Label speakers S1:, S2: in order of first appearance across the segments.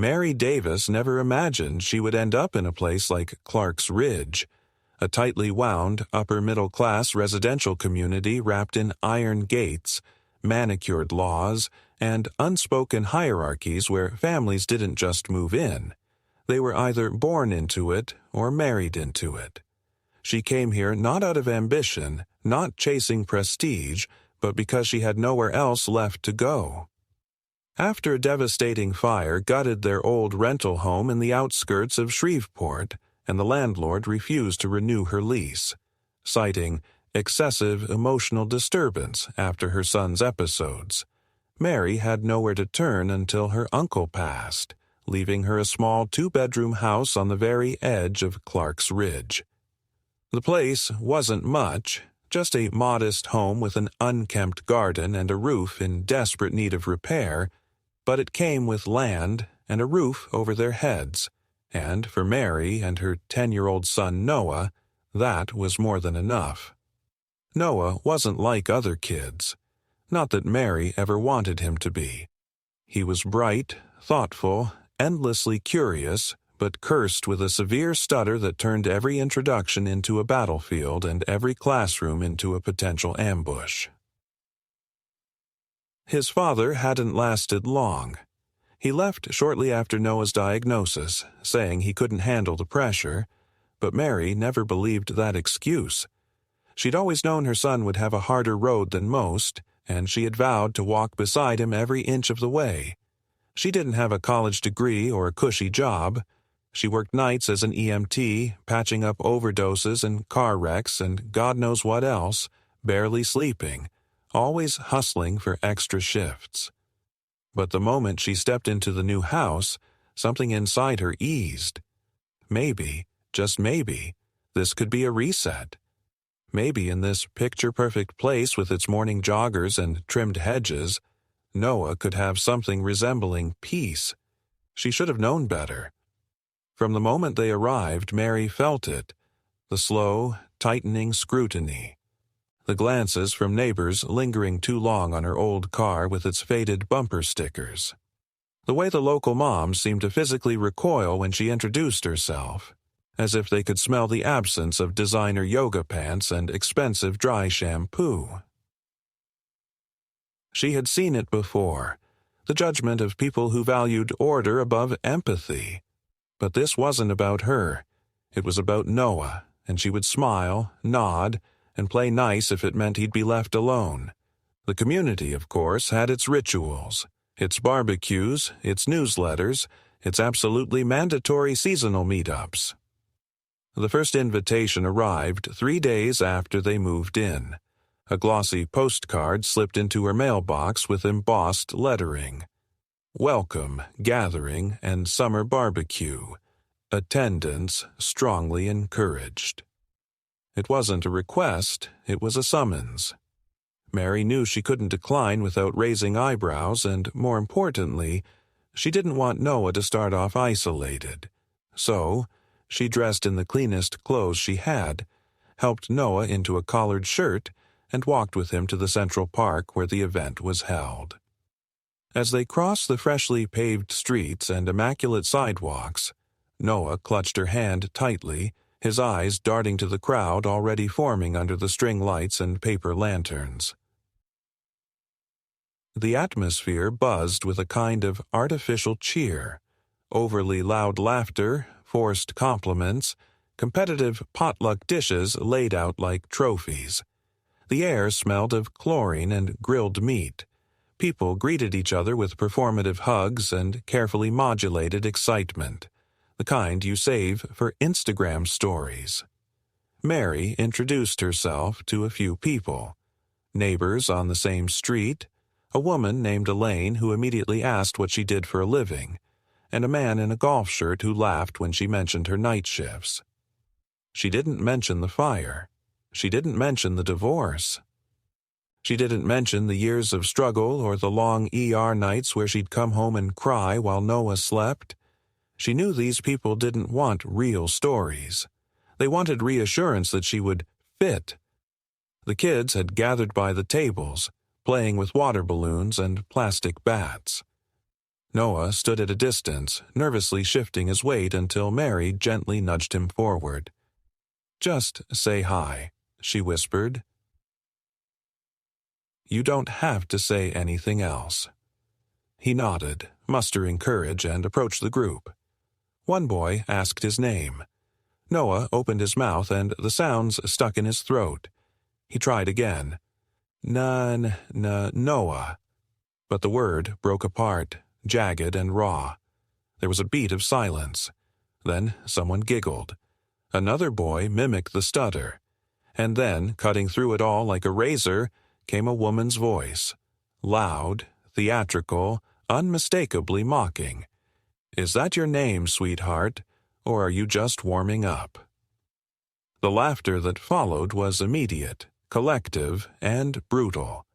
S1: Mary Davis never imagined she would end up in a place like Clark's Ridge, a tightly wound upper-middle-class residential community wrapped in iron gates, manicured laws, and unspoken hierarchies where families didn't just move in. They were either born into it or married into it. She came here not out of ambition, not chasing prestige, but because she had nowhere else left to go. After a devastating fire gutted their old rental home in the outskirts of Shreveport, and the landlord refused to renew her lease, citing excessive emotional disturbance after her son's episodes, Mary had nowhere to turn until her uncle passed, leaving her a small two-bedroom house on the very edge of Clark's Ridge. The place wasn't much, just a modest home with an unkempt garden and a roof in desperate need of repair, but it came with land and a roof over their heads, and for Mary and her 10-year-old son Noah, that was more than enough. Noah wasn't like other kids. Not that Mary ever wanted him to be. He was bright, thoughtful, endlessly curious, but cursed with a severe stutter that turned every introduction into a battlefield and every classroom into a potential ambush. His father hadn't lasted long. He left shortly after Noah's diagnosis, saying he couldn't handle the pressure, but Mary never believed that excuse. She'd always known her son would have a harder road than most, and she had vowed to walk beside him every inch of the way. She didn't have a college degree or a cushy job. She worked nights as an EMT, patching up overdoses and car wrecks and God knows what else, barely sleeping, always hustling for extra shifts. But the moment she stepped into the new house, something inside her eased. Maybe, just maybe, this could be a reset. Maybe in this picture-perfect place with its morning joggers and trimmed hedges, Noah could have something resembling peace. She should have known better. From the moment they arrived, Mary felt it, the slow, tightening scrutiny. The glances from neighbors lingering too long on her old car with its faded bumper stickers. The way the local moms seemed to physically recoil when she introduced herself, as if they could smell the absence of designer yoga pants and expensive dry shampoo. She had seen it before, the judgment of people who valued order above empathy. But this wasn't about her. It was about Noah, and she would smile, nod, and play nice if it meant he'd be left alone. The community, of course, had its rituals, its barbecues, its newsletters, its absolutely mandatory seasonal meetups. The first invitation arrived 3 days after they moved in. A glossy postcard slipped into her mailbox with embossed lettering. Welcome, gathering, and summer barbecue. Attendance strongly encouraged. It wasn't a request, it was a summons. Mary knew she couldn't decline without raising eyebrows, and more importantly, she didn't want Noah to start off isolated. So, she dressed in the cleanest clothes she had, helped Noah into a collared shirt, and walked with him to the Central Park where the event was held. As they crossed the freshly paved streets and immaculate sidewalks, Noah clutched her hand tightly, his eyes darting to the crowd already forming under the string lights and paper lanterns. The atmosphere buzzed with a kind of artificial cheer, overly loud laughter, forced compliments, competitive potluck dishes laid out like trophies. The air smelled of chlorine and grilled meat. People greeted each other with performative hugs and carefully modulated excitement, the kind you save for Instagram stories. Mary introduced herself to a few people. Neighbors on the same street, a woman named Elaine who immediately asked what she did for a living, and a man in a golf shirt who laughed when she mentioned her night shifts. She didn't mention the fire. She didn't mention the divorce. She didn't mention the years of struggle or the long ER nights where she'd come home and cry while Noah slept. She knew these people didn't want real stories. They wanted reassurance that she would fit. The kids had gathered by the tables, playing with water balloons and plastic bats. Noah stood at a distance, nervously shifting his weight until Mary gently nudged him forward. "Just say hi," she whispered. "You don't have to say anything else." He nodded, mustering courage, and approached the group. One boy asked his name. Noah opened his mouth and the sounds stuck in his throat. He tried again. Noah. But the word broke apart, jagged and raw. There was a beat of silence. Then someone giggled. Another boy mimicked the stutter. And then, cutting through it all like a razor, came a woman's voice. Loud, theatrical, unmistakably mocking. "Is that your name, sweetheart, or are you just warming up?" The laughter that followed was immediate, collective, and brutal.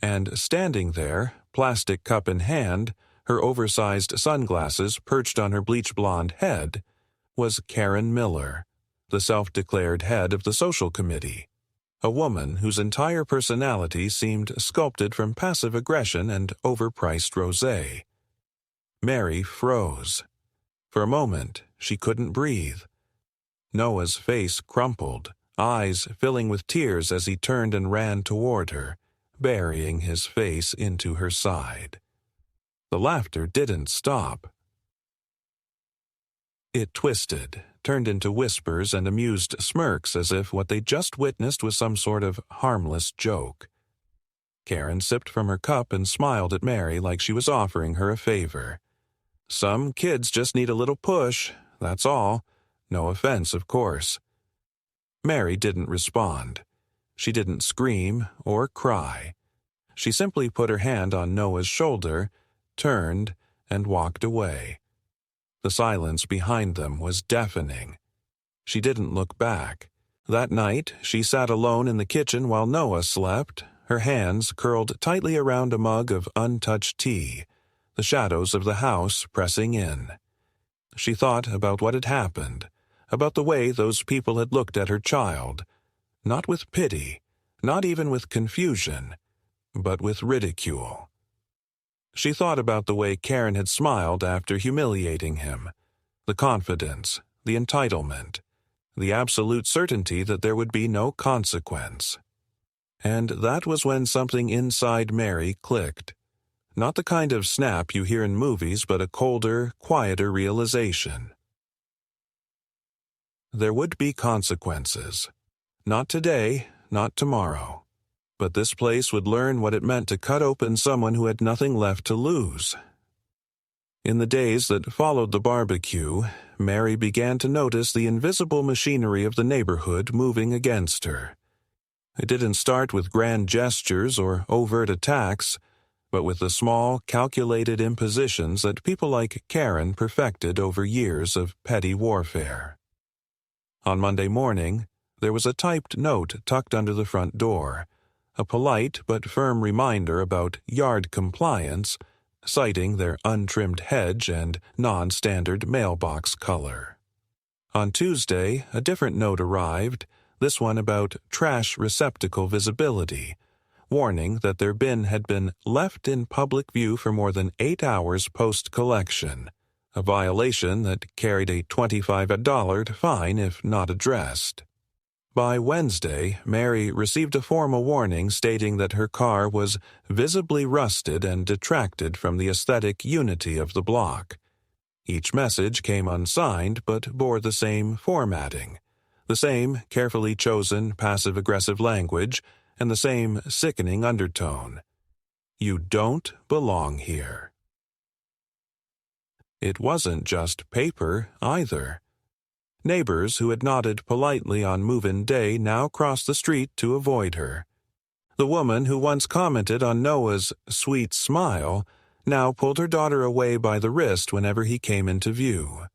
S1: And standing there, plastic cup in hand, her oversized sunglasses perched on her bleach-blonde head, was Karen Miller, the self-declared head of the social committee, a woman whose entire personality seemed sculpted from passive aggression and overpriced rosé. Mary froze. For a moment, she couldn't breathe. Noah's face crumpled, eyes filling with tears as he turned and ran toward her, burying his face into her side. The laughter didn't stop. It twisted, turned into whispers and amused smirks as if what they'd just witnessed was some sort of harmless joke. Karen sipped from her cup and smiled at Mary like she was offering her a favor. "Some kids just need a little push, that's all. No offense, of course." Mary didn't respond. She didn't scream or cry. She simply put her hand on Noah's shoulder, turned, and walked away. The silence behind them was deafening. She didn't look back. That night, she sat alone in the kitchen while Noah slept, her hands curled tightly around a mug of untouched tea, the shadows of the house pressing in. She thought about what had happened, about the way those people had looked at her child, not with pity, not even with confusion, but with ridicule. She thought about the way Karen had smiled after humiliating him, the confidence, the entitlement, the absolute certainty that there would be no consequence. And that was when something inside Mary clicked. Not the kind of snap you hear in movies, but a colder, quieter realization. There would be consequences. Not today, not tomorrow. But this place would learn what it meant to cut open someone who had nothing left to lose. In the days that followed the barbecue, Mary began to notice the invisible machinery of the neighborhood moving against her. It didn't start with grand gestures or overt attacks, but with the small, calculated impositions that people like Karen perfected over years of petty warfare. On Monday morning, there was a typed note tucked under the front door, a polite but firm reminder about yard compliance, citing their untrimmed hedge and non-standard mailbox color. On Tuesday, a different note arrived, this one about trash receptacle visibility, warning that their bin had been left in public view for more than 8 hours post-collection, a violation that carried a $25 fine if not addressed. By Wednesday, Mary received a formal warning stating that her car was visibly rusted and detracted from the aesthetic unity of the block. Each message came unsigned but bore the same formatting, the same carefully chosen passive-aggressive language, and the same sickening undertone. You don't belong here. It wasn't just paper, either. Neighbors who had nodded politely on move-in day now crossed the street to avoid her. The woman who once commented on Noah's sweet smile now pulled her daughter away by the wrist whenever he came into view.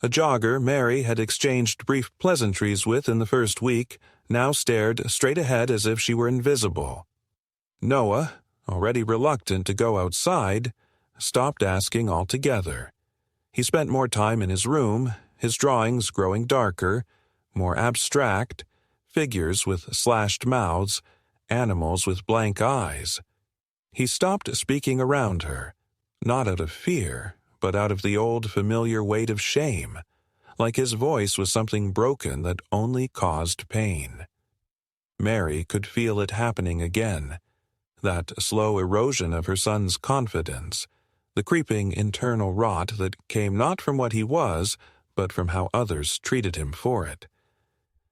S1: A jogger Mary had exchanged brief pleasantries with in the first week now stared straight ahead as if she were invisible. Noah, already reluctant to go outside, stopped asking altogether. He spent more time in his room, his drawings growing darker, more abstract, figures with slashed mouths, animals with blank eyes. He stopped speaking around her, not out of fear, but out of the old familiar weight of shame, like his voice was something broken that only caused pain. Mary could feel it happening again, that slow erosion of her son's confidence, the creeping internal rot that came not from what he was, but from how others treated him for it.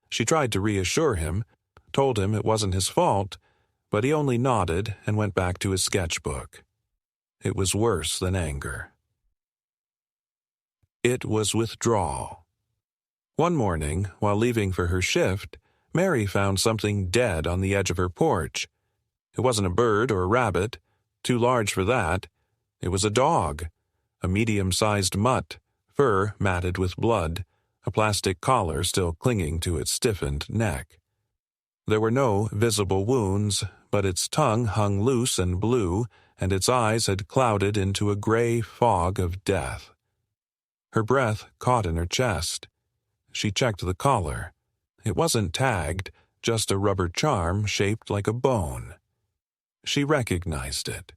S1: She tried to reassure him, told him it wasn't his fault, but he only nodded and went back to his sketchbook. It was worse than anger. It was withdrawal. One morning, while leaving for her shift, Mary found something dead on the edge of her porch. It wasn't a bird or a rabbit, too large for that. It was a dog, a medium-sized mutt, fur matted with blood, a plastic collar still clinging to its stiffened neck. There were no visible wounds, but its tongue hung loose and blue, and its eyes had clouded into a gray fog of death. Her breath caught in her chest. She checked the collar. It wasn't tagged, just a rubber charm shaped like a bone. She recognized it.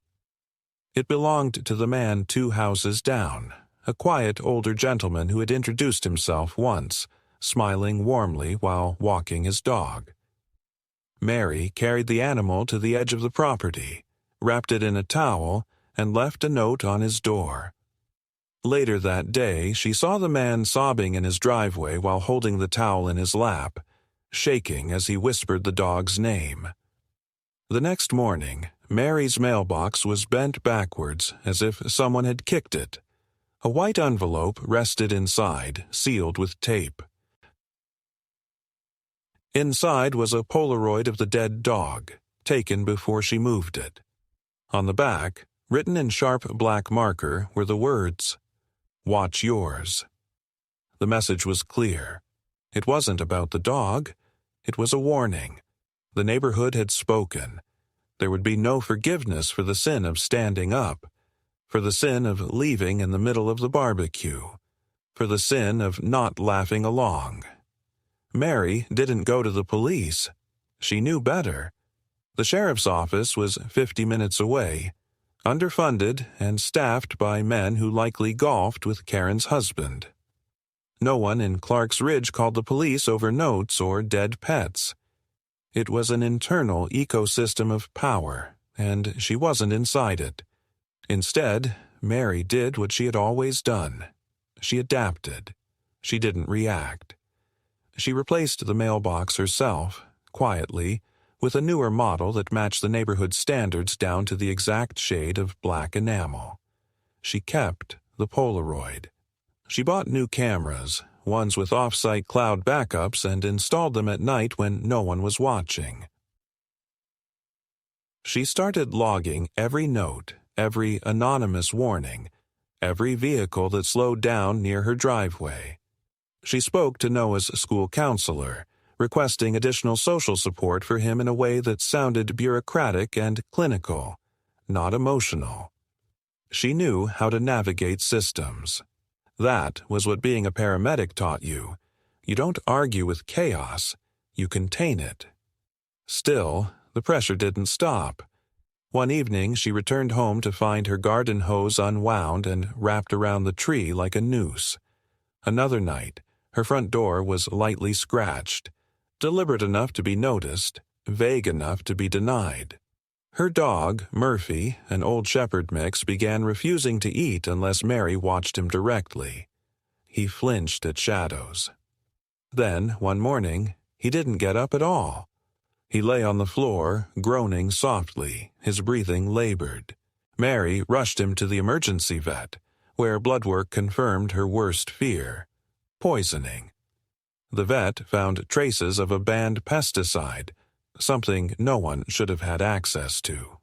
S1: It belonged to the man 2 houses down, a quiet older gentleman who had introduced himself once, smiling warmly while walking his dog. Mary carried the animal to the edge of the property, wrapped it in a towel, and left a note on his door. Later that day, she saw the man sobbing in his driveway while holding the towel in his lap, shaking as he whispered the dog's name. The next morning, Mary's mailbox was bent backwards as if someone had kicked it. A white envelope rested inside, sealed with tape. Inside was a Polaroid of the dead dog, taken before she moved it. On the back, written in sharp black marker, were the words, "Watch yours." The message was clear. It wasn't about the dog. It was a warning. The neighborhood had spoken. There would be no forgiveness for the sin of standing up, for the sin of leaving in the middle of the barbecue, for the sin of not laughing along. Mary didn't go to the police. She knew better. The sheriff's office was 50 minutes away, underfunded and staffed by men who likely golfed with Karen's husband. No one in Clark's Ridge called the police over notes or dead pets. It was an internal ecosystem of power, and she wasn't inside it. Instead, Mary did what she had always done. She adapted. She didn't react. She replaced the mailbox herself, quietly, with a newer model that matched the neighborhood standards down to the exact shade of black enamel. She kept the Polaroid. She bought new cameras, ones with off-site cloud backups, and installed them at night when no one was watching. She started logging every note, every anonymous warning, every vehicle that slowed down near her driveway. She spoke to Noah's school counselor, requesting additional social support for him in a way that sounded bureaucratic and clinical, not emotional. She knew how to navigate systems. That was what being a paramedic taught you. You don't argue with chaos, you contain it. Still, the pressure didn't stop. One evening, she returned home to find her garden hose unwound and wrapped around the tree like a noose. Another night, her front door was lightly scratched, deliberate enough to be noticed, vague enough to be denied. Her dog, Murphy, an old shepherd mix, began refusing to eat unless Mary watched him directly. He flinched at shadows. Then, one morning, he didn't get up at all. He lay on the floor, groaning softly, his breathing labored. Mary rushed him to the emergency vet, where blood work confirmed her worst fear: poisoning. The vet found traces of a banned pesticide, something no one should have had access to.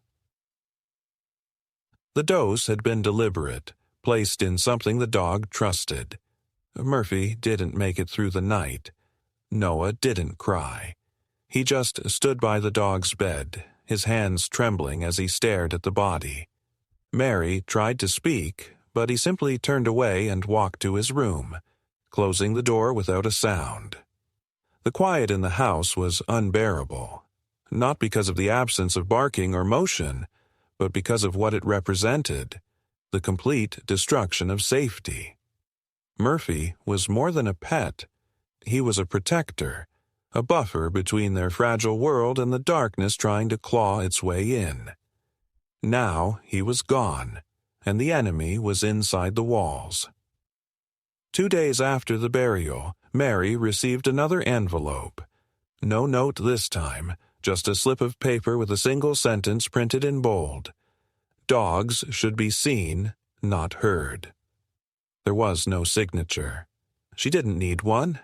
S1: The dose had been deliberate, placed in something the dog trusted. Murphy didn't make it through the night. Noah didn't cry. He just stood by the dog's bed, his hands trembling as he stared at the body. Mary tried to speak, but he simply turned away and walked to his room, closing the door without a sound. The quiet in the house was unbearable, not because of the absence of barking or motion, but because of what it represented: the complete destruction of safety. Murphy was more than a pet. He was a protector, a buffer between their fragile world and the darkness trying to claw its way in. Now he was gone, and the enemy was inside the walls. 2 days after the burial, Mary received another envelope. No note this time, just a slip of paper with a single sentence printed in bold. Dogs should be seen, not heard. There was no signature. She didn't need one.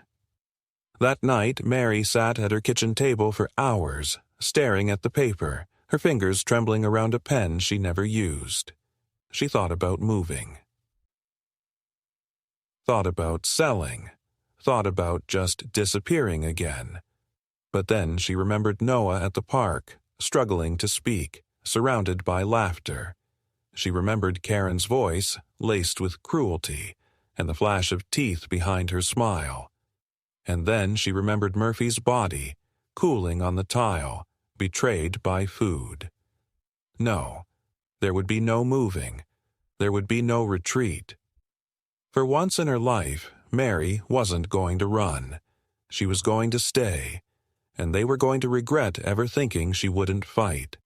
S1: That night, Mary sat at her kitchen table for hours, staring at the paper, her fingers trembling around a pen she never used. She thought about moving. Thought about selling. Thought about just disappearing again. But then she remembered Noah at the park, struggling to speak, surrounded by laughter. She remembered Karen's voice, laced with cruelty, and the flash of teeth behind her smile. And then she remembered Murphy's body, cooling on the tile, betrayed by food. No, there would be no moving. There would be no retreat. For once in her life, Mary wasn't going to run. She was going to stay, and they were going to regret ever thinking she wouldn't fight.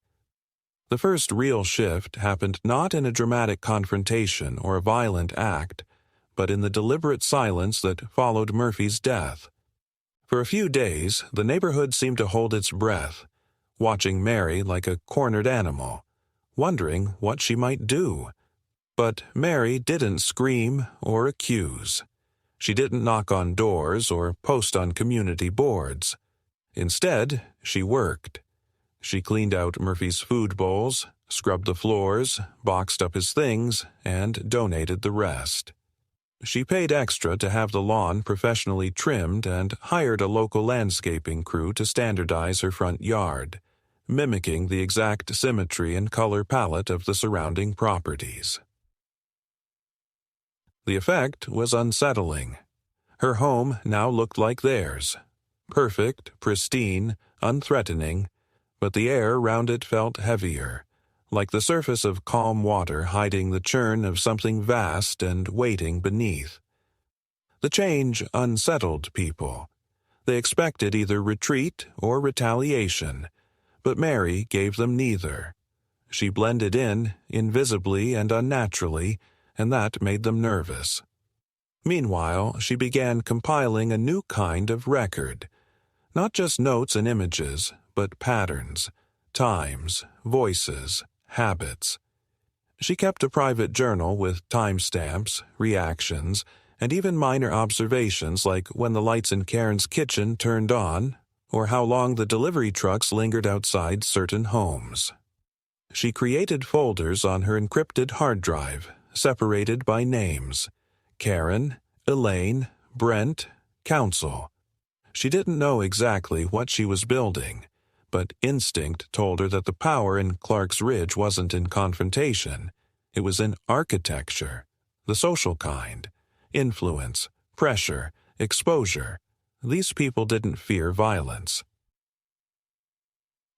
S1: The first real shift happened not in a dramatic confrontation or a violent act, but in the deliberate silence that followed Murphy's death. For a few days, the neighborhood seemed to hold its breath, watching Mary like a cornered animal, wondering what she might do. But Mary didn't scream or accuse. She didn't knock on doors or post on community boards. Instead, she worked. She cleaned out Murphy's food bowls, scrubbed the floors, boxed up his things, and donated the rest. She paid extra to have the lawn professionally trimmed and hired a local landscaping crew to standardize her front yard, mimicking the exact symmetry and color palette of the surrounding properties. The effect was unsettling. Her home now looked like theirs. Perfect, pristine, unthreatening, but the air around it felt heavier, like the surface of calm water hiding the churn of something vast and waiting beneath. The change unsettled people. They expected either retreat or retaliation, but Mary gave them neither. She blended in, invisibly and unnaturally, and that made them nervous. Meanwhile, she began compiling a new kind of record. Not just notes and images, but patterns, times, voices, habits. She kept a private journal with timestamps, reactions, and even minor observations like when the lights in Karen's kitchen turned on, or how long the delivery trucks lingered outside certain homes. She created folders on her encrypted hard drive, separated by names: Karen, Elaine, Brent, Council. She didn't know exactly what she was building, but instinct told her that the power in Clark's Ridge wasn't in confrontation. It was in architecture, the social kind, influence, pressure, exposure. These people didn't fear violence.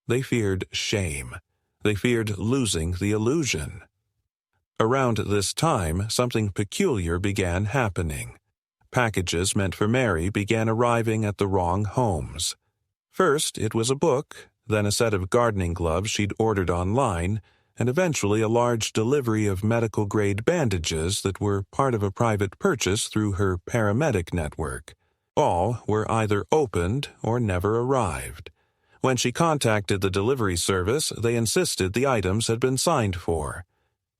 S1: They feared shame. They feared losing the illusion. Around this time, something peculiar began happening. Packages meant for Mary began arriving at the wrong homes. First, it was a book, then a set of gardening gloves she'd ordered online, and eventually a large delivery of medical-grade bandages that were part of a private purchase through her paramedic network. All were either opened or never arrived. When she contacted the delivery service, they insisted the items had been signed for.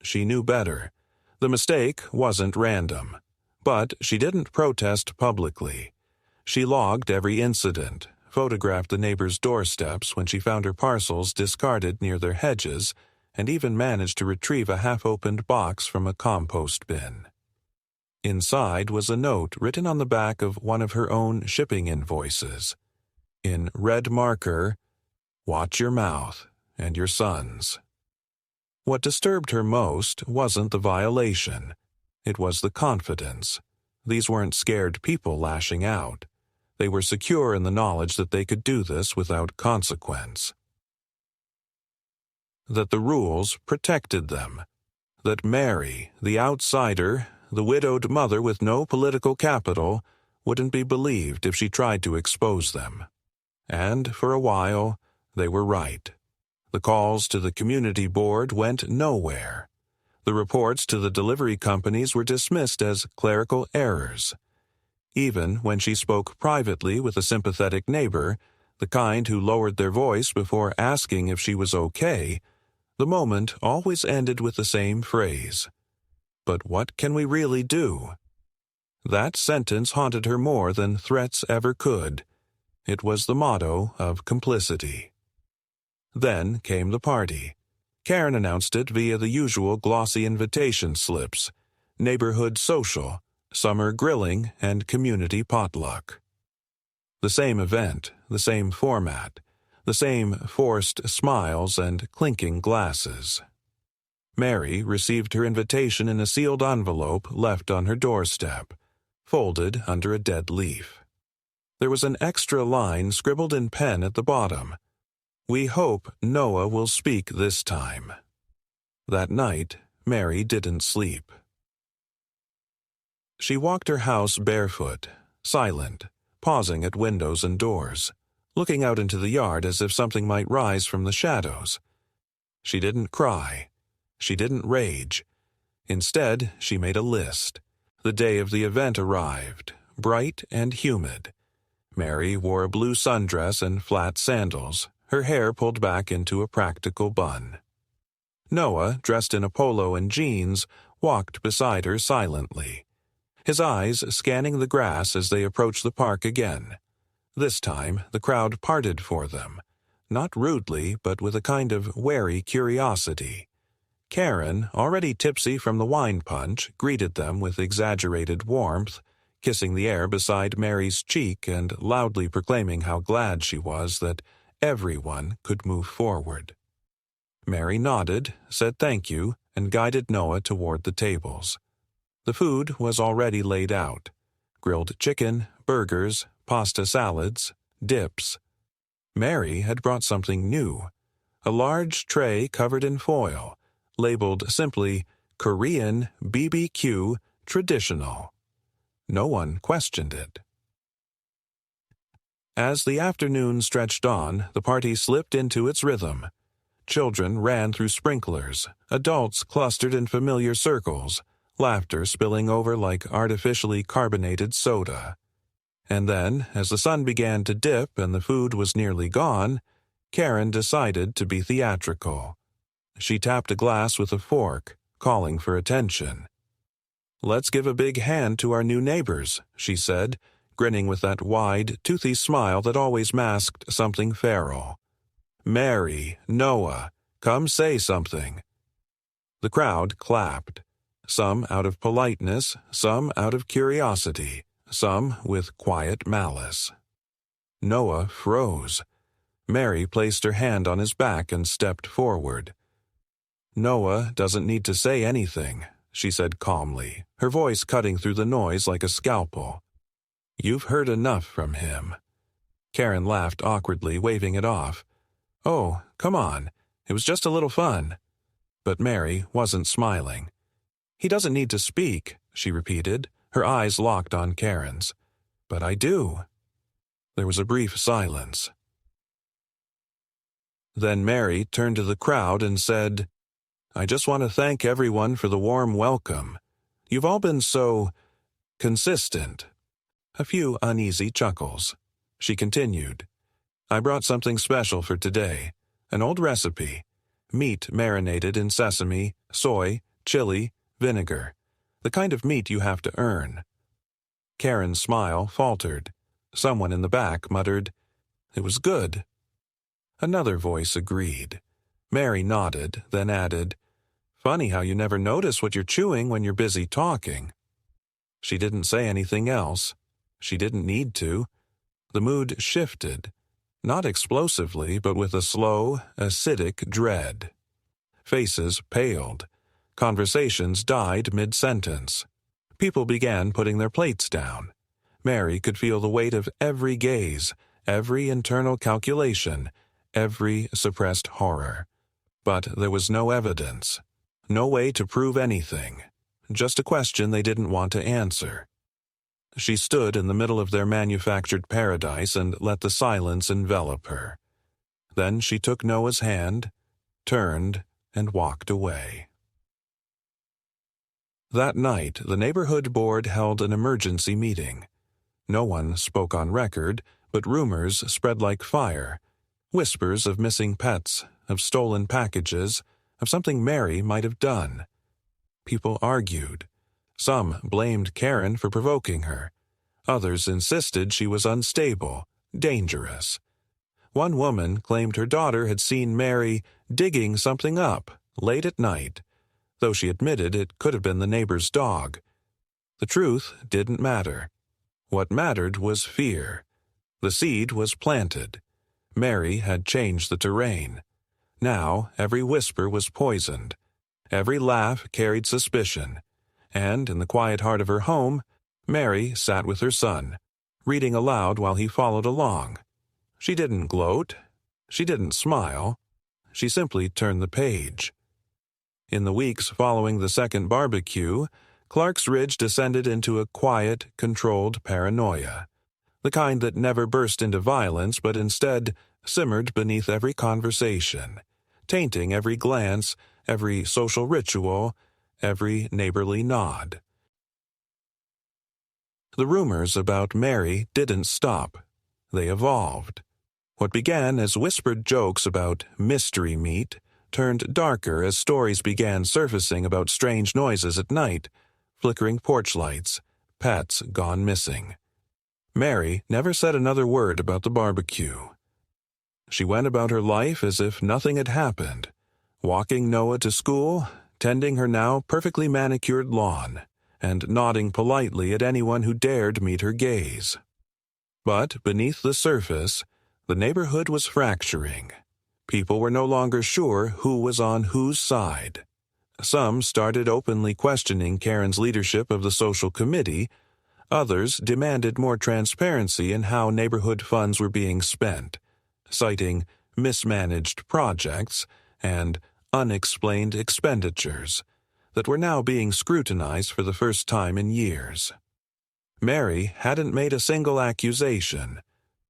S1: She knew better. The mistake wasn't random. But she didn't protest publicly. She logged every incident, photographed the neighbors' doorsteps when she found her parcels discarded near their hedges, and even managed to retrieve a half-opened box from a compost bin. Inside was a note written on the back of one of her own shipping invoices. In red marker, "Watch your mouth and your sons." What disturbed her most wasn't the violation. It was the confidence. These weren't scared people lashing out. They were secure in the knowledge that they could do this without consequence. That the rules protected them. that Mary, the outsider, the widowed mother with no political capital, wouldn't be believed if she tried to expose them. And for a while, they were right. The calls to the community board went nowhere. The reports to the delivery companies were dismissed as clerical errors. Even when she spoke privately with a sympathetic neighbor, the kind who lowered their voice before asking if she was okay, the moment always ended with the same phrase, "But what can we really do?" That sentence haunted her more than threats ever could. It was the motto of complicity. Then came the party. Karen announced it via the usual glossy invitation slips: neighborhood social, summer grilling, and community potluck. The same event, the same format, the same forced smiles and clinking glasses. Mary received her invitation in a sealed envelope left on her doorstep, folded under a dead leaf. There was an extra line scribbled in pen at the bottom: "We hope Noah will speak this time." That night, Mary didn't sleep. She walked her house barefoot, silent, pausing at windows and doors, looking out into the yard as if something might rise from the shadows. She didn't cry. She didn't rage. Instead, she made a list. The day of the event arrived, bright and humid. Mary wore a blue sundress and flat sandals, her hair pulled back into a practical bun. Noah, dressed in a polo and jeans, walked beside her silently, his eyes scanning the grass as they approached the park again. This time, the crowd parted for them, not rudely, but with a kind of wary curiosity. Karen, already tipsy from the wine punch, greeted them with exaggerated warmth, kissing the air beside Mary's cheek and loudly proclaiming how glad she was that everyone could move forward. Mary nodded, said thank you, and guided Noah toward the tables. The food was already laid out: grilled chicken, burgers, pasta salads, dips. Mary had brought something new: a large tray covered in foil, labeled simply Korean BBQ Traditional. No one questioned it. As the afternoon stretched on, the party slipped into its rhythm. Children ran through sprinklers, adults clustered in familiar circles, laughter spilling over like artificially carbonated soda. And then, as the sun began to dip and the food was nearly gone, Karen decided to be theatrical. She tapped a glass with a fork, calling for attention. "Let's give a big hand to our new neighbors," she said, grinning with that wide, toothy smile that always masked something feral. "Mary, Noah, come say something." The crowd clapped, some out of politeness, some out of curiosity, some with quiet malice. Noah froze. Mary placed her hand on his back and stepped forward. "Noah doesn't need to say anything," she said calmly, her voice cutting through the noise like a scalpel. "You've heard enough from him." Karen laughed awkwardly, waving it off. "Oh, come on. It was just a little fun." But Mary wasn't smiling. "He doesn't need to speak," she repeated, her eyes locked on Karen's. "But I do." There was a brief silence. Then Mary turned to the crowd and said, "I just want to thank everyone for the warm welcome. You've all been so consistent." A few uneasy chuckles. She continued, "I brought something special for today, an old recipe: meat marinated in sesame, soy, chili, vinegar, the kind of meat you have to earn." Karen's smile faltered. Someone in the back muttered, "It was good." Another voice agreed. Mary nodded, then added, "Funny how you never notice what you're chewing when you're busy talking." She didn't say anything else. She didn't need to. The mood shifted, not explosively, but with a slow, acidic dread. Faces paled. Conversations died mid-sentence. People began putting their plates down. Mary could feel the weight of every gaze, every internal calculation, every suppressed horror. But there was no evidence. No way to prove anything. Just a question they didn't want to answer. She stood in the middle of their manufactured paradise and let the silence envelop her. Then she took Noah's hand, turned, and walked away. That night, the neighborhood board held an emergency meeting. No one spoke on record, but rumors spread like fire. Whispers of missing pets, of stolen packages, of something Mary might have done. People argued. Some blamed Karen for provoking her. Others insisted she was unstable, dangerous. One woman claimed her daughter had seen Mary digging something up late at night, though she admitted it could have been the neighbor's dog. The truth didn't matter. What mattered was fear. The seed was planted. Mary had changed the terrain. Now every whisper was poisoned. Every laugh carried suspicion. And in the quiet heart of her home, Mary sat with her son, reading aloud while he followed along. She didn't gloat. She didn't smile. She simply turned the page. In the weeks following the second barbecue, Clark's Ridge descended into a quiet, controlled paranoia, the kind that never burst into violence but instead simmered beneath every conversation, tainting every glance, every social ritual, every neighborly nod. The rumors about Mary didn't stop. They evolved. What began as whispered jokes about mystery meat turned darker as stories began surfacing about strange noises at night, flickering porch lights, pets gone missing. Mary never said another word about the barbecue. She went about her life as if nothing had happened, walking Noah to school, tending her now perfectly manicured lawn, and nodding politely at anyone who dared meet her gaze. But beneath the surface, the neighborhood was fracturing. People were no longer sure who was on whose side. Some started openly questioning Karen's leadership of the social committee. Others demanded more transparency in how neighborhood funds were being spent, citing mismanaged projects and unexplained expenditures that were now being scrutinized for the first time in years. Mary hadn't made a single accusation,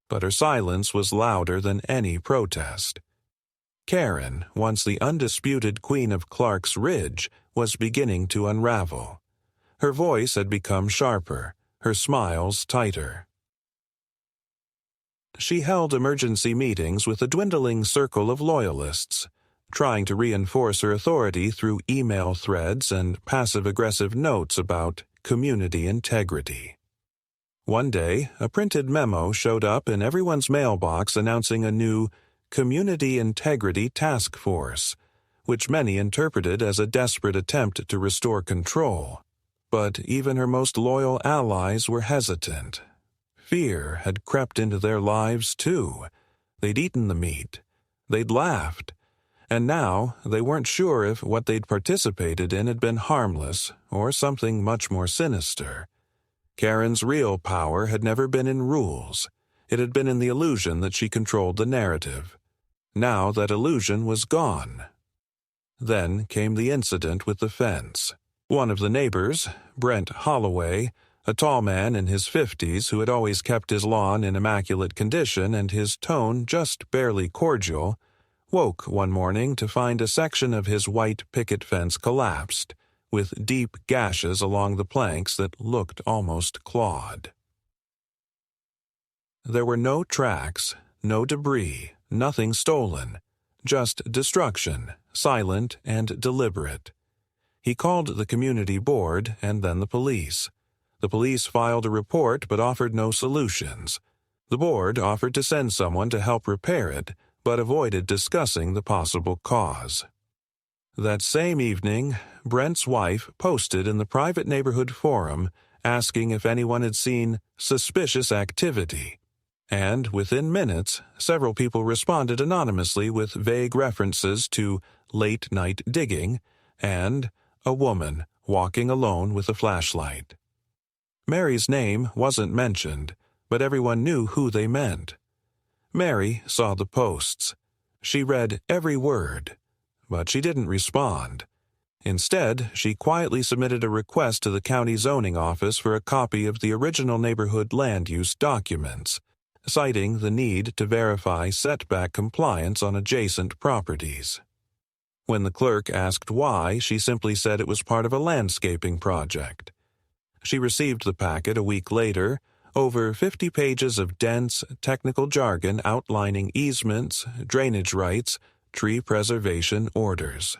S1: but her silence was louder than any protest. Karen, once the undisputed queen of Clark's Ridge, was beginning to unravel. Her voice had become sharper, her smiles tighter. She held emergency meetings with a dwindling circle of loyalists, trying to reinforce her authority through email threads and passive-aggressive notes about community integrity. One day, a printed memo showed up in everyone's mailbox announcing a new Community Integrity Task Force, which many interpreted as a desperate attempt to restore control. But even her most loyal allies were hesitant. Fear had crept into their lives, too. They'd eaten the meat. They'd laughed. And now they weren't sure if what they'd participated in had been harmless or something much more sinister. Karen's real power had never been in rules. It had been in the illusion that she controlled the narrative. Now that illusion was gone. Then came the incident with the fence. One of the neighbors, Brent Holloway, a tall man in his 50s who had always kept his lawn in immaculate condition and his tone just barely cordial, woke one morning to find a section of his white picket fence collapsed, with deep gashes along the planks that looked almost clawed. There were no tracks, no debris, nothing stolen, just destruction, silent and deliberate. He called the community board and then the police. The police filed a report but offered no solutions. The board offered to send someone to help repair it, but avoided discussing the possible cause. That same evening, Brent's wife posted in the private neighborhood forum asking if anyone had seen suspicious activity. And within minutes, several people responded anonymously with vague references to late-night digging and a woman walking alone with a flashlight. Mary's name wasn't mentioned, but everyone knew who they meant. Mary saw the posts. She read every word, but she didn't respond. Instead, she quietly submitted a request to the county zoning office for a copy of the original neighborhood land use documents, citing the need to verify setback compliance on adjacent properties. When the clerk asked why, she simply said it was part of a landscaping project. She received the packet a week later, over 50 pages of dense, technical jargon outlining easements, drainage rights, tree preservation orders.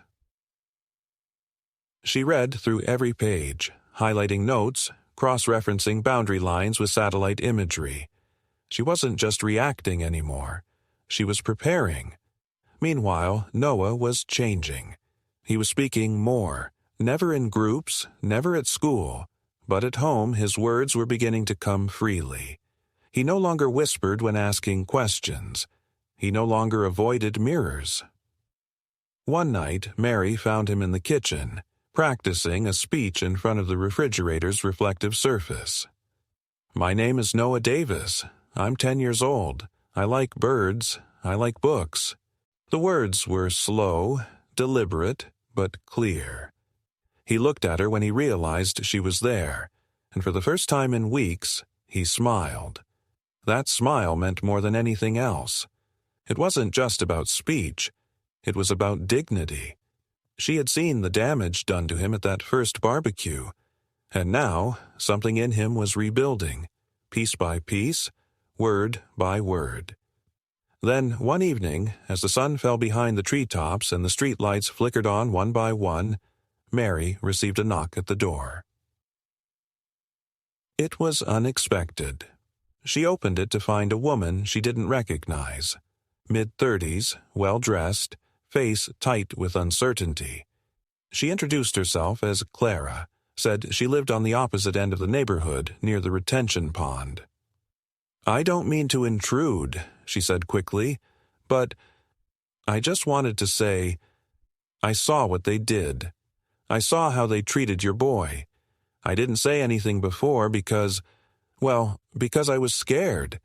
S1: She read through every page, highlighting notes, cross-referencing boundary lines with satellite imagery. She wasn't just reacting anymore. She was preparing. Meanwhile, Noah was changing. He was speaking more, never in groups, never at school, but at home his words were beginning to come freely. He no longer whispered when asking questions. He no longer avoided mirrors. One night, Mary found him in the kitchen, practicing a speech in front of the refrigerator's reflective surface. "My name is Noah Davis. I'm 10 years old. I like birds. I like books." The words were slow, deliberate, but clear. He looked at her when he realized she was there, and for the first time in weeks, he smiled. That smile meant more than anything else. It wasn't just about speech. It was about dignity. She had seen the damage done to him at that first barbecue, and now something in him was rebuilding, piece by piece, word by word. Then, one evening, as the sun fell behind the treetops and the streetlights flickered on one by one, Mary received a knock at the door. It was unexpected. She opened it to find a woman she didn't recognize. Mid-30s, well-dressed, face tight with uncertainty. She introduced herself as Clara, said she lived on the opposite end of the neighborhood near the retention pond. "I don't mean to intrude," she said quickly, "but I just wanted to say, I saw what they did. I saw how they treated your boy. I didn't say anything before because I was scared.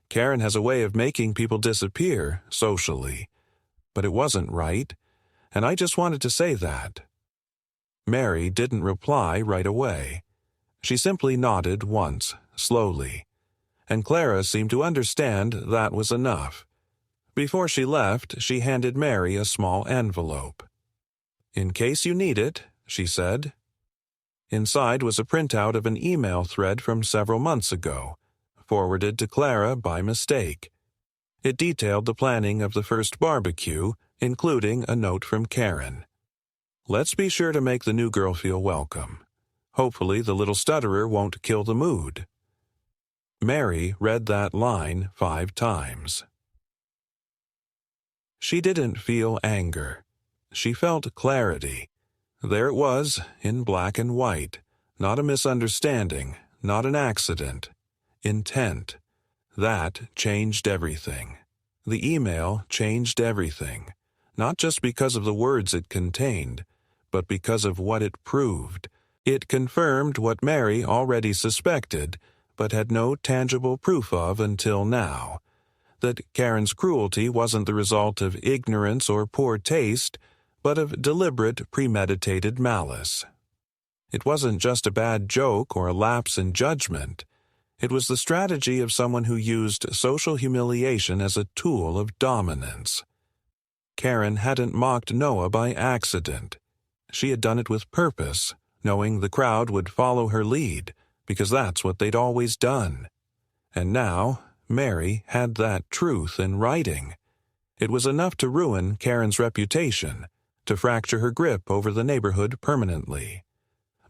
S1: Karen has a way of making people disappear, socially. But it wasn't right, and I just wanted to say that." Mary didn't reply right away. She simply nodded once, slowly, and Clara seemed to understand that was enough. Before she left, she handed Mary a small envelope. "In case you need it," she said. Inside was a printout of an email thread from several months ago, forwarded to Clara by mistake. It detailed the planning of the first barbecue, including a note from Karen. "Let's be sure to make the new girl feel welcome. Hopefully the little stutterer won't kill the mood." Mary read that line 5 times. She didn't feel anger. She felt clarity. There it was, in black and white. Not a misunderstanding, not an accident. Intent. That changed everything. The email changed everything, not just because of the words it contained, but because of what it proved. It confirmed what Mary already suspected, but had no tangible proof of until now, that Karen's cruelty wasn't the result of ignorance or poor taste, but of deliberate, premeditated malice. It wasn't just a bad joke or a lapse in judgment. It was the strategy of someone who used social humiliation as a tool of dominance. Karen hadn't mocked Noah by accident. She had done it with purpose, knowing the crowd would follow her lead, because that's what they'd always done. And now, Mary had that truth in writing. It was enough to ruin Karen's reputation, to fracture her grip over the neighborhood permanently.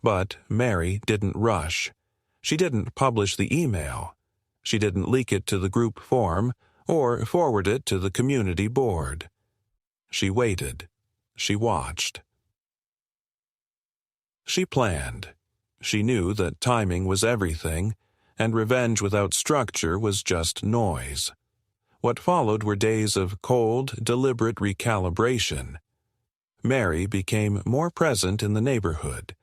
S1: But Mary didn't rush. She didn't publish the email. She didn't leak it to the group forum or forward it to the community board. She waited. She watched. She planned. She knew that timing was everything, and revenge without structure was just noise. What followed were days of cold, deliberate recalibration. Mary became more present in the neighborhood,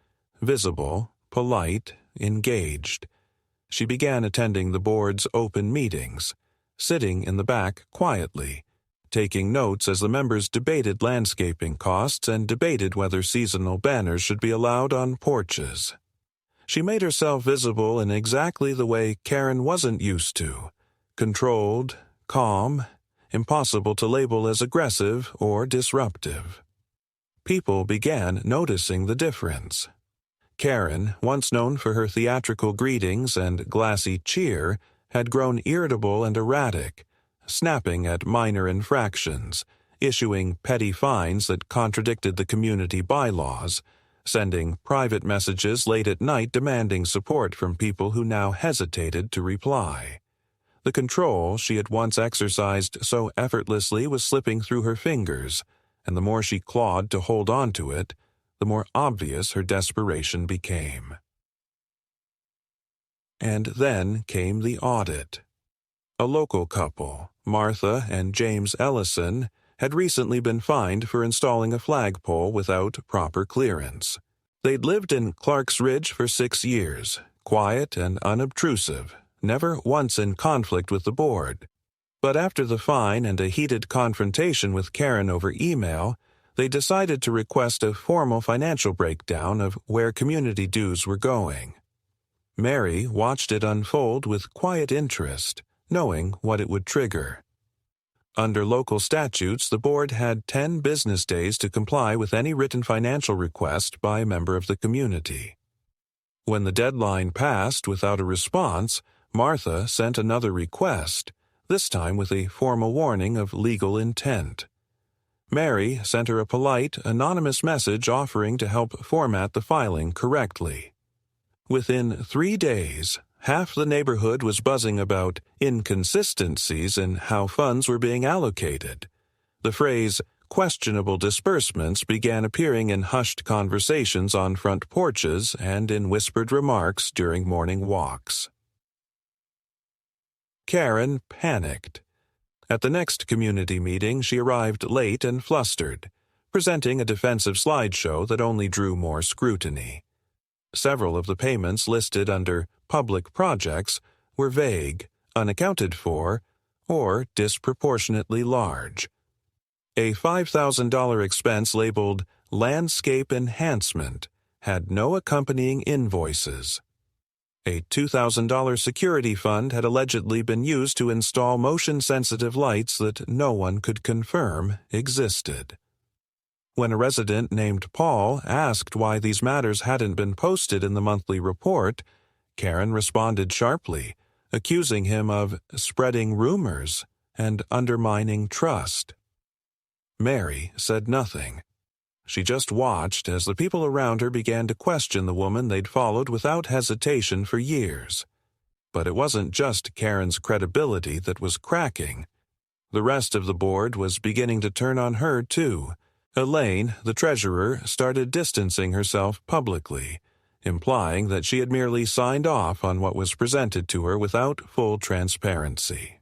S1: visible, polite, engaged. She began attending the board's open meetings, sitting in the back quietly, taking notes as the members debated landscaping costs and debated whether seasonal banners should be allowed on porches. She made herself visible in exactly the way Karen wasn't used to: controlled, calm, impossible to label as aggressive or disruptive. People began noticing the difference. Karen, once known for her theatrical greetings and glassy cheer, had grown irritable and erratic, snapping at minor infractions, issuing petty fines that contradicted the community bylaws, sending private messages late at night demanding support from people who now hesitated to reply. The control she had once exercised so effortlessly was slipping through her fingers, and the more she clawed to hold on to it, the more obvious her desperation became. And then came the audit. A local couple, Martha and James Ellison, had recently been fined for installing a flagpole without proper clearance. They'd lived in Clark's Ridge for 6 years, quiet and unobtrusive, never once in conflict with the board. But after the fine and a heated confrontation with Karen over email, they decided to request a formal financial breakdown of where community dues were going. Mary watched it unfold with quiet interest, knowing what it would trigger. Under local statutes, the board had 10 business days to comply with any written financial request by a member of the community. When the deadline passed without a response, Martha sent another request, this time with a formal warning of legal intent. Mary sent her a polite, anonymous message offering to help format the filing correctly. Within 3 days, half the neighborhood was buzzing about inconsistencies in how funds were being allocated. The phrase, questionable disbursements, began appearing in hushed conversations on front porches and in whispered remarks during morning walks. Karen panicked. At the next community meeting, she arrived late and flustered, presenting a defensive slideshow that only drew more scrutiny. Several of the payments listed under public projects were vague, unaccounted for, or disproportionately large. A $5,000 expense labeled landscape enhancement had no accompanying invoices. A $2,000 security fund had allegedly been used to install motion-sensitive lights that no one could confirm existed. When a resident named Paul asked why these matters hadn't been posted in the monthly report, Karen responded sharply, accusing him of spreading rumors and undermining trust. Mary said nothing. She just watched as the people around her began to question the woman they'd followed without hesitation for years. But it wasn't just Karen's credibility that was cracking. The rest of the board was beginning to turn on her, too. Elaine, the treasurer, started distancing herself publicly, implying that she had merely signed off on what was presented to her without full transparency.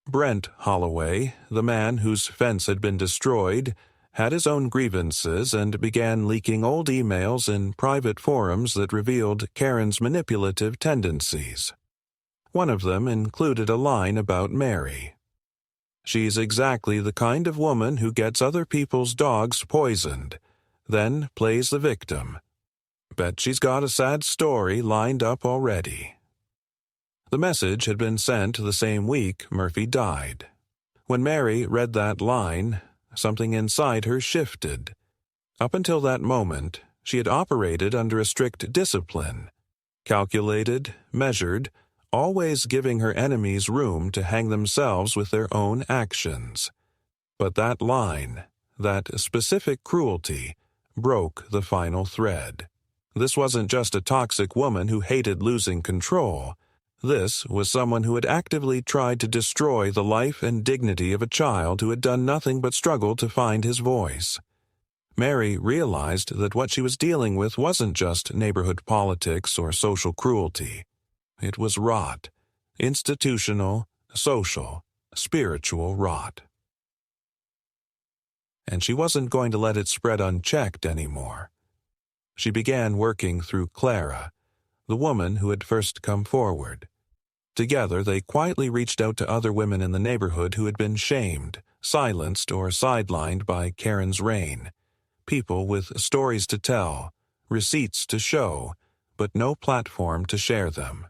S1: Brent Holloway, the man whose fence had been destroyed, had his own grievances and began leaking old emails in private forums that revealed Karen's manipulative tendencies. One of them included a line about Mary. She's exactly the kind of woman who gets other people's dogs poisoned, then plays the victim. Bet she's got a sad story lined up already. The message had been sent the same week Murphy died. When Mary read that line, something inside her shifted. Up until that moment, she had operated under a strict discipline, calculated, measured, always giving her enemies room to hang themselves with their own actions. But that line, that specific cruelty, broke the final thread. This wasn't just a toxic woman who hated losing control. This was someone who had actively tried to destroy the life and dignity of a child who had done nothing but struggle to find his voice. Mary realized that what she was dealing with wasn't just neighborhood politics or social cruelty. It was rot, institutional, social, spiritual rot. And she wasn't going to let it spread unchecked anymore. She began working through Clara, the woman who had first come forward. Together, they quietly reached out to other women in the neighborhood who had been shamed, silenced, or sidelined by Karen's reign. People with stories to tell, receipts to show, but no platform to share them.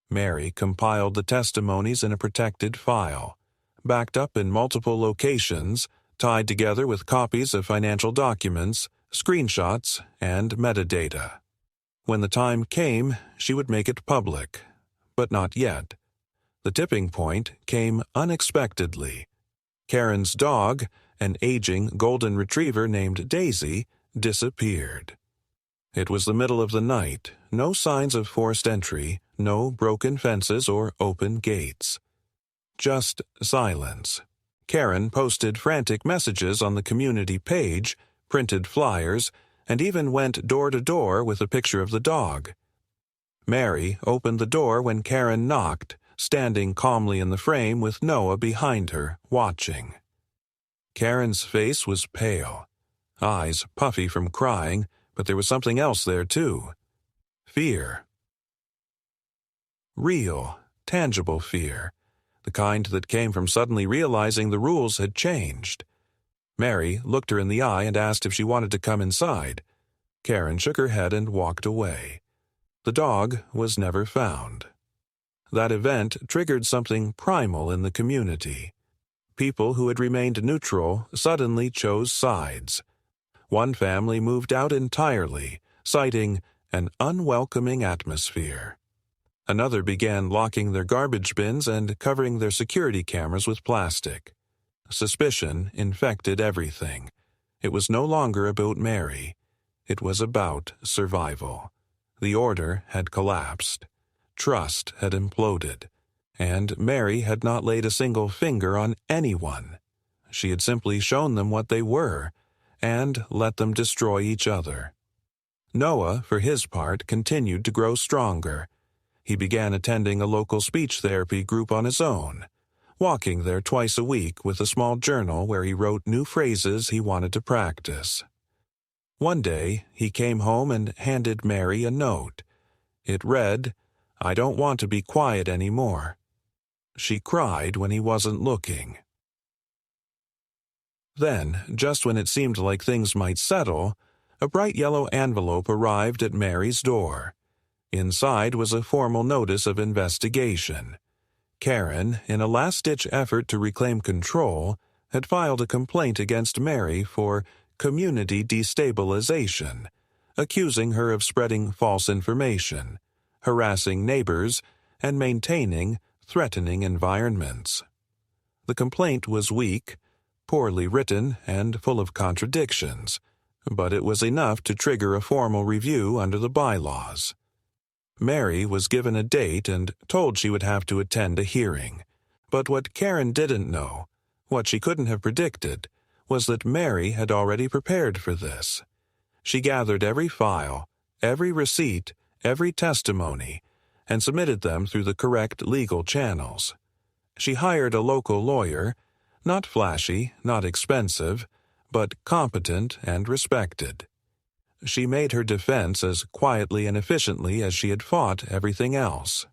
S1: Mary compiled the testimonies in a protected file, backed up in multiple locations, tied together with copies of financial documents, screenshots, and metadata. When the time came, she would make it public. But not yet. The tipping point came unexpectedly. Karen's dog, an aging golden retriever named Daisy, disappeared. It was the middle of the night, no signs of forced entry, no broken fences or open gates. Just silence. Karen posted frantic messages on the community page, printed flyers, and even went door to door with a picture of the dog. Mary opened the door when Karen knocked, standing calmly in the frame with Noah behind her, watching. Karen's face was pale, eyes puffy from crying, but there was something else there too. Fear. Real, tangible fear, the kind that came from suddenly realizing the rules had changed. Mary looked her in the eye and asked if she wanted to come inside. Karen shook her head and walked away. The dog was never found. That event triggered something primal in the community. People who had remained neutral suddenly chose sides. One family moved out entirely, citing an unwelcoming atmosphere. Another began locking their garbage bins and covering their security cameras with plastic. Suspicion infected everything. It was no longer about Mary. It was about survival. The order had collapsed. Trust had imploded. And Mary had not laid a single finger on anyone. She had simply shown them what they were, and let them destroy each other. Noah, for his part, continued to grow stronger. He began attending a local speech therapy group on his own, walking there twice a week with a small journal where he wrote new phrases he wanted to practice. One day, he came home and handed Mary a note. It read, "I don't want to be quiet anymore." She cried when he wasn't looking. Then, just when it seemed like things might settle, a bright yellow envelope arrived at Mary's door. Inside was a formal notice of investigation. Karen, in a last-ditch effort to reclaim control, had filed a complaint against Mary for community destabilization, accusing her of spreading false information, harassing neighbors, and maintaining threatening environments. The complaint was weak, poorly written, and full of contradictions, but it was enough to trigger a formal review under the bylaws. Mary was given a date and told she would have to attend a hearing. But what Karen didn't know, what she couldn't have predicted, was that Mary had already prepared for this. She gathered every file, every receipt, every testimony, and submitted them through the correct legal channels. She hired a local lawyer, not flashy, not expensive, but competent and respected. She made her defense as quietly and efficiently as she had fought everything else.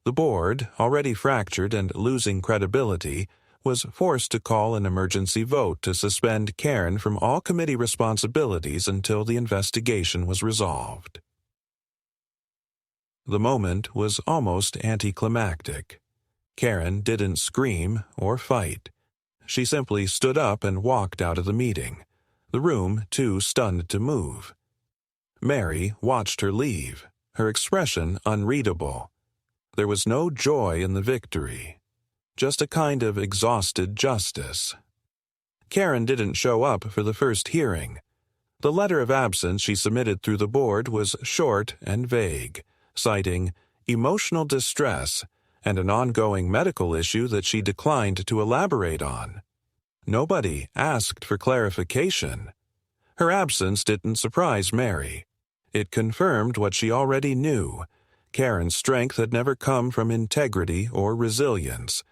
S1: The board, already fractured and losing credibility, was forced to call an emergency vote to suspend Karen from all committee responsibilities until the investigation was resolved. The moment was almost anticlimactic. Karen didn't scream or fight. She simply stood up and walked out of the meeting, the room too stunned to move. Mary watched her leave, her expression unreadable. There was no joy in the victory, just a kind of exhausted justice. Karen didn't show up for the first hearing. The letter of absence she submitted through the board was short and vague, citing emotional distress and an ongoing medical issue that she declined to elaborate on. Nobody asked for clarification. Her absence didn't surprise Mary. It confirmed what she already knew. Karen's strength had never come from integrity or resilience.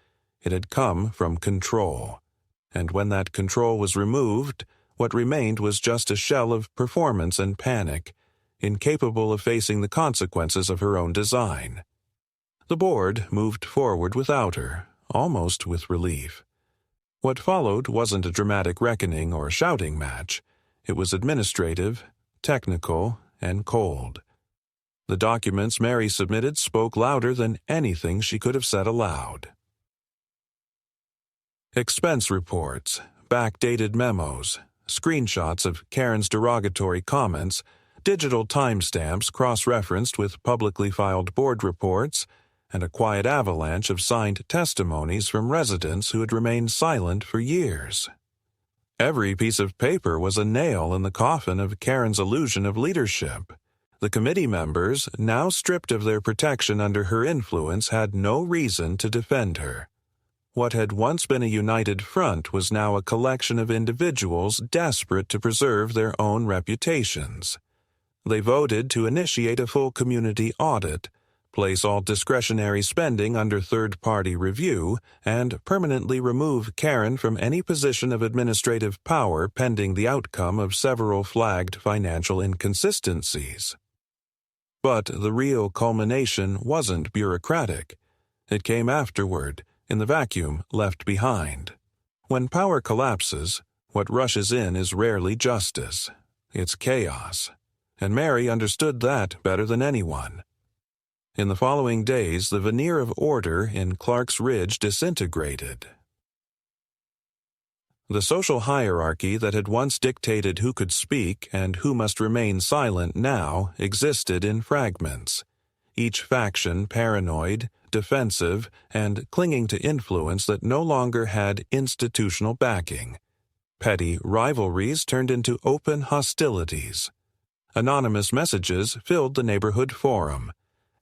S1: It had come from control. And when that control was removed, what remained was just a shell of performance and panic, incapable of facing the consequences of her own design. The board moved forward without her, almost with relief. What followed wasn't a dramatic reckoning or shouting match. It was administrative, technical, and cold. The documents Mary submitted spoke louder than anything she could have said aloud. Expense reports, backdated memos, screenshots of Karen's derogatory comments, digital timestamps cross-referenced with publicly filed board reports, and a quiet avalanche of signed testimonies from residents who had remained silent for years. Every piece of paper was a nail in the coffin of Karen's illusion of leadership. The committee members, now stripped of their protection under her influence, had no reason to defend her. What had once been a united front was now a collection of individuals desperate to preserve their own reputations. They voted to initiate a full community audit, place all discretionary spending under third-party review, and permanently remove Karen from any position of administrative power pending the outcome of several flagged financial inconsistencies. But the real culmination wasn't bureaucratic. It came afterward, in the vacuum left behind. When power collapses, what rushes in is rarely justice. It's chaos. And Mary understood that better than anyone. In the following days, the veneer of order in Clark's Ridge disintegrated. The social hierarchy that had once dictated who could speak and who must remain silent now existed in fragments, each faction paranoid, defensive, and clinging to influence that no longer had institutional backing. Petty rivalries turned into open hostilities. Anonymous messages filled the neighborhood forum.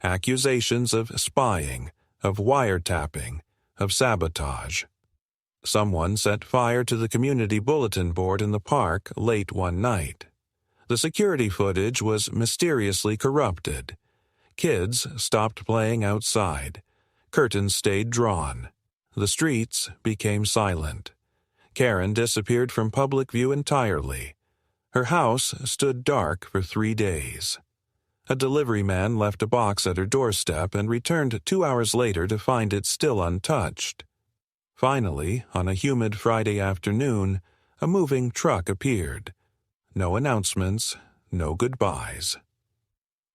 S1: Accusations of spying, of wiretapping, of sabotage. Someone set fire to the community bulletin board in the park late one night. The security footage was mysteriously corrupted. Kids stopped playing outside. Curtains stayed drawn. The streets became silent. Karen disappeared from public view entirely. Her house stood dark for 3 days. A delivery man left a box at her doorstep and returned 2 hours later to find it still untouched. Finally, on a humid Friday afternoon, a moving truck appeared. No announcements, no goodbyes.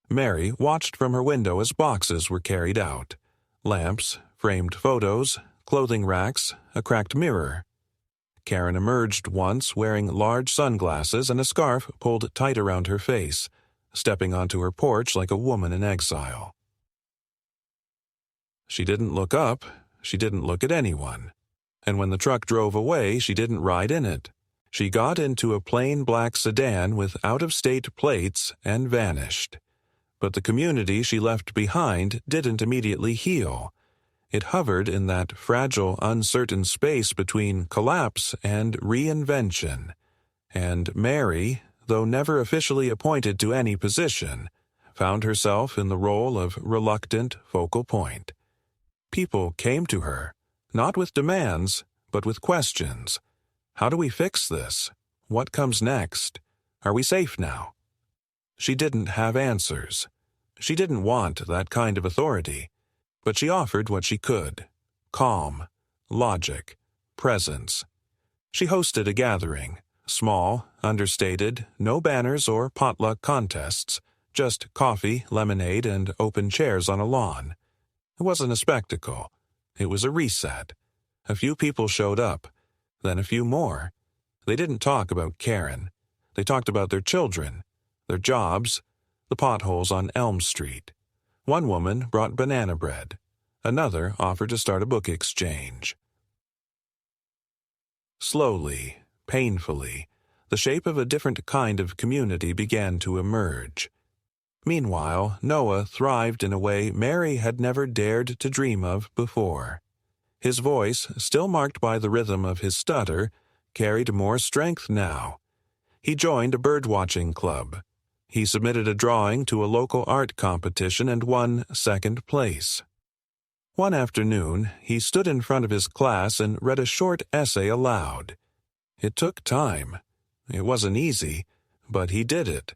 S1: Mary watched from her window as boxes were carried out. Lamps, framed photos, clothing racks, a cracked mirror. Karen emerged once wearing large sunglasses and a scarf pulled tight around her face, stepping onto her porch like a woman in exile. She didn't look up, she didn't look at anyone. And when the truck drove away, she didn't ride in it. She got into a plain black sedan with out-of-state plates and vanished. But the community she left behind didn't immediately heal. It hovered in that fragile, uncertain space between collapse and reinvention. And Mary, though never officially appointed to any position, found herself in the role of reluctant focal point. People came to her, not with demands, but with questions. How do we fix this? What comes next? Are we safe now? She didn't have answers. She didn't want that kind of authority, but she offered what she could: calm, logic, presence. She hosted a gathering. Small, understated, no banners or potluck contests, just coffee, lemonade, and open chairs on a lawn. It wasn't a spectacle. It was a reset. A few people showed up, then a few more. They didn't talk about Karen. They talked about their children, their jobs, the potholes on Elm Street. One woman brought banana bread. Another offered to start a book exchange. Slowly, painfully, the shape of a different kind of community began to emerge. Meanwhile, Noah thrived in a way Mary had never dared to dream of before. His voice, still marked by the rhythm of his stutter, carried more strength now. He joined a birdwatching club. He submitted a drawing to a local art competition and won second place. One afternoon, he stood in front of his class and read a short essay aloud. It took time. It wasn't easy, but he did it.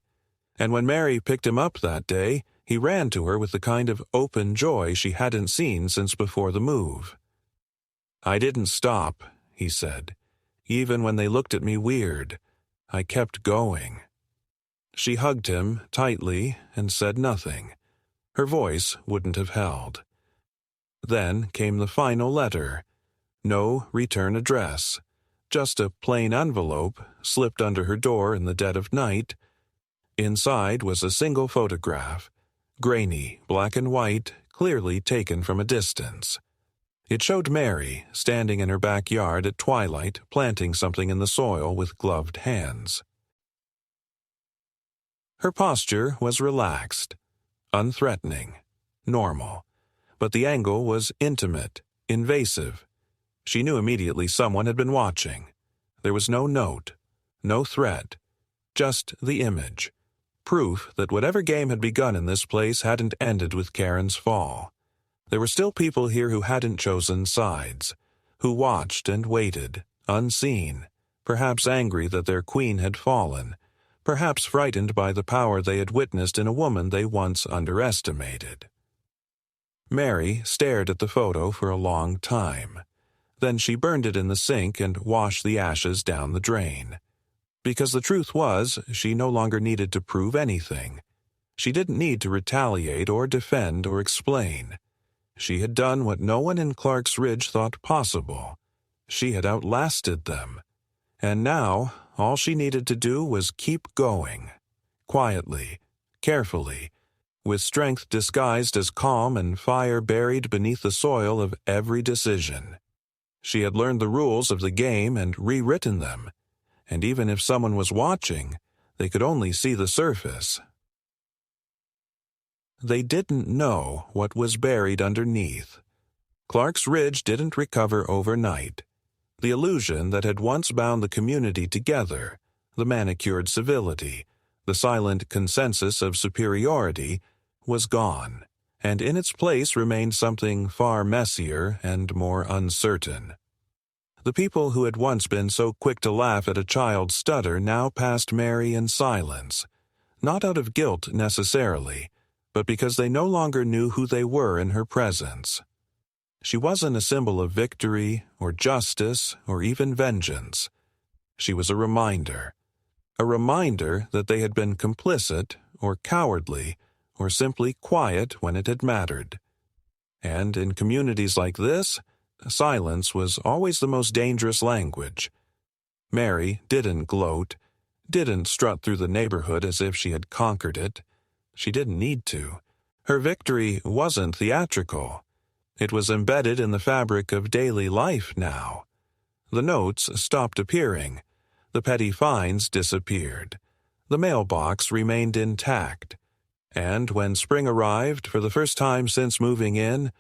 S1: And when Mary picked him up that day, He ran to her with the kind of open joy she hadn't seen since before the move. "I didn't stop," he said. "Even when they looked at me weird, I kept going." She hugged him tightly and said nothing. Her voice wouldn't have held. Then came the final letter. No return address. Just a plain envelope slipped under her door in the dead of night. Inside was a single photograph, grainy, black and white, clearly taken from a distance. It showed Mary standing in her backyard at twilight, planting something in the soil with gloved hands. Her posture was relaxed, unthreatening, normal, but the angle was intimate, invasive. She knew immediately someone had been watching. There was no note, no threat, just the image, proof that whatever game had begun in this place hadn't ended with Karen's fall. There were still people here who hadn't chosen sides, who watched and waited, unseen, perhaps angry that their queen had fallen, perhaps frightened by the power they had witnessed in a woman they once underestimated. Mary stared at the photo for a long time. Then she burned it in the sink and washed the ashes down the drain. Because the truth was, she no longer needed to prove anything. She didn't need to retaliate or defend or explain. She had done what no one in Clark's Ridge thought possible. She had outlasted them. And now, all she needed to do was keep going. Quietly, carefully, with strength disguised as calm and fire buried beneath the soil of every decision. She had learned the rules of the game and rewritten them. And even if someone was watching, they could only see the surface. They didn't know what was buried underneath. Clark's Ridge didn't recover overnight. The illusion that had once bound the community together, the manicured civility, the silent consensus of superiority, was gone, and in its place remained something far messier and more uncertain. The people who had once been so quick to laugh at a child's stutter now passed Mary in silence, not out of guilt necessarily, but because they no longer knew who they were in her presence. She wasn't a symbol of victory or justice or even vengeance. She was a reminder that they had been complicit or cowardly or simply quiet when it had mattered. And in communities like this, silence was always the most dangerous language. Mary didn't gloat, didn't strut through the neighborhood as if she had conquered it. She didn't need to. Her victory wasn't theatrical. It was embedded in the fabric of daily life now. The notes stopped appearing. The petty fines disappeared. The mailbox remained intact. And when spring arrived, for the first time since moving in,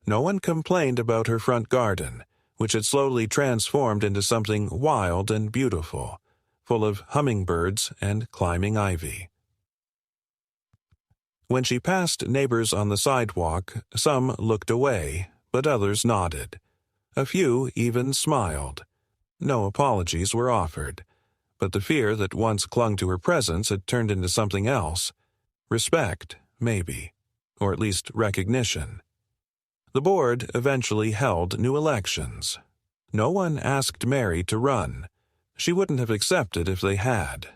S1: no one complained about her front garden, which had slowly transformed into something wild and beautiful, full of hummingbirds and climbing ivy. When she passed neighbors on the sidewalk, some looked away, but others nodded. A few even smiled. No apologies were offered, but the fear that once clung to her presence had turned into something else. Respect, maybe, or at least recognition. The board eventually held new elections. No one asked Mary to run. She wouldn't have accepted if they had.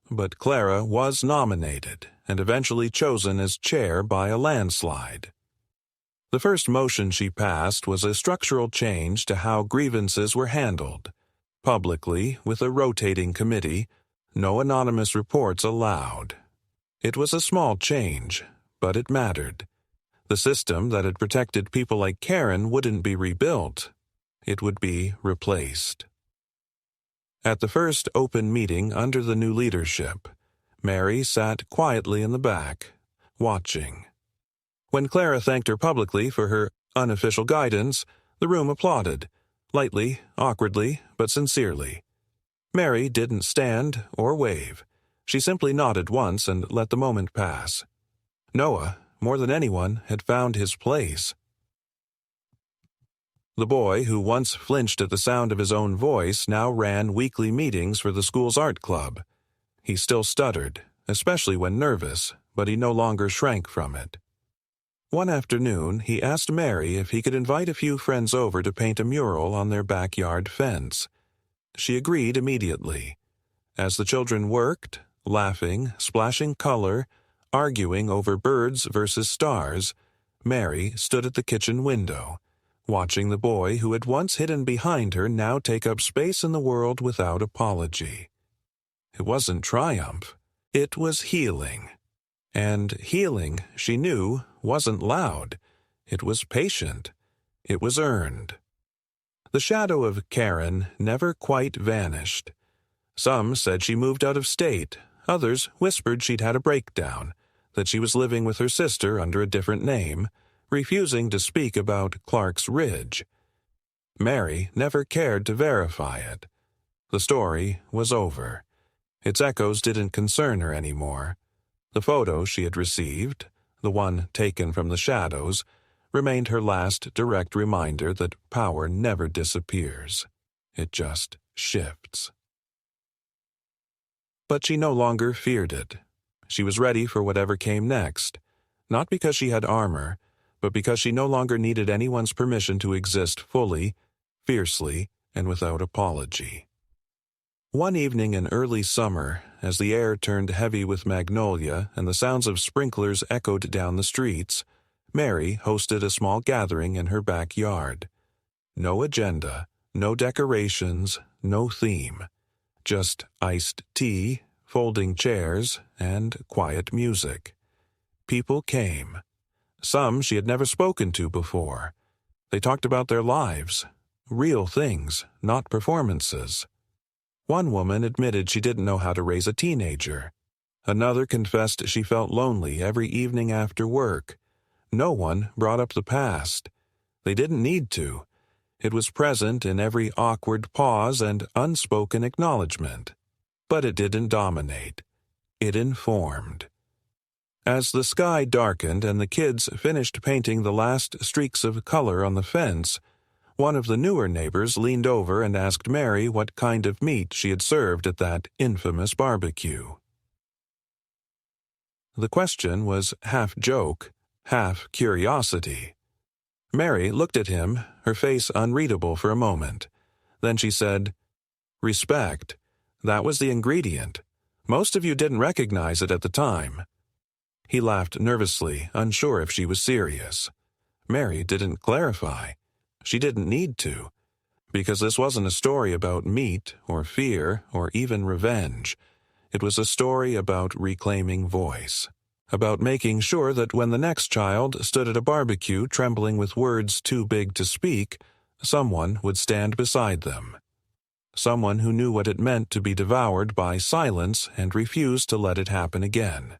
S1: But Clara was nominated and eventually chosen as chair by a landslide. The first motion she passed was a structural change to how grievances were handled. Publicly, with a rotating committee, no anonymous reports allowed. It was a small change, but it mattered. The system that had protected people like Karen wouldn't be rebuilt. It would be replaced. At the first open meeting under the new leadership, Mary sat quietly in the back, watching. When Clara thanked her publicly for her unofficial guidance, the room applauded, lightly, awkwardly, but sincerely. Mary didn't stand or wave. She simply nodded once and let the moment pass. Noah, more than anyone, had found his place. The boy, who once flinched at the sound of his own voice, now ran weekly meetings for the school's art club. He still stuttered, especially when nervous, but he no longer shrank from it. One afternoon, he asked Mary if he could invite a few friends over to paint a mural on their backyard fence. She agreed immediately. As the children worked, laughing, splashing color, arguing over birds versus stars, Mary stood at the kitchen window, watching the boy who had once hidden behind her now take up space in the world without apology. It wasn't triumph. It was healing. And healing, she knew, wasn't loud. It was patient. It was earned. The shadow of Karen never quite vanished. Some said she moved out of state. Others whispered she'd had a breakdown, that she was living with her sister under a different name, refusing to speak about Clark's Ridge. Mary never cared to verify it. The story was over. Its echoes didn't concern her anymore. The photo she had received, the one taken from the shadows, remained her last direct reminder that power never disappears. It just shifts. But she no longer feared it. She was ready for whatever came next, not because she had armor, but because she no longer needed anyone's permission to exist fully, fiercely, and without apology. One evening in early summer, as the air turned heavy with magnolia and the sounds of sprinklers echoed down the streets, Mary hosted a small gathering in her backyard. No agenda, no decorations, no theme. Just iced tea, folding chairs, and quiet music. People came. Some she had never spoken to before. They talked about their lives, real things, not performances. One woman admitted she didn't know how to raise a teenager. Another confessed she felt lonely every evening after work. No one brought up the past. They didn't need to. It was present in every awkward pause and unspoken acknowledgement. But it didn't dominate. It informed. As the sky darkened and the kids finished painting the last streaks of color on the fence, one of the newer neighbors leaned over and asked Mary what kind of meat she had served at that infamous barbecue. The question was half joke, half curiosity. Mary looked at him, her face unreadable for a moment. Then she said, "Respect. That was the ingredient. Most of you didn't recognize it at the time." He laughed nervously, unsure if she was serious. Mary didn't clarify. She didn't need to, because this wasn't a story about meat or fear or even revenge. It was a story about reclaiming voice, about making sure that when the next child stood at a barbecue trembling with words too big to speak, someone would stand beside them. Someone who knew what it meant to be devoured by silence and refused to let it happen again.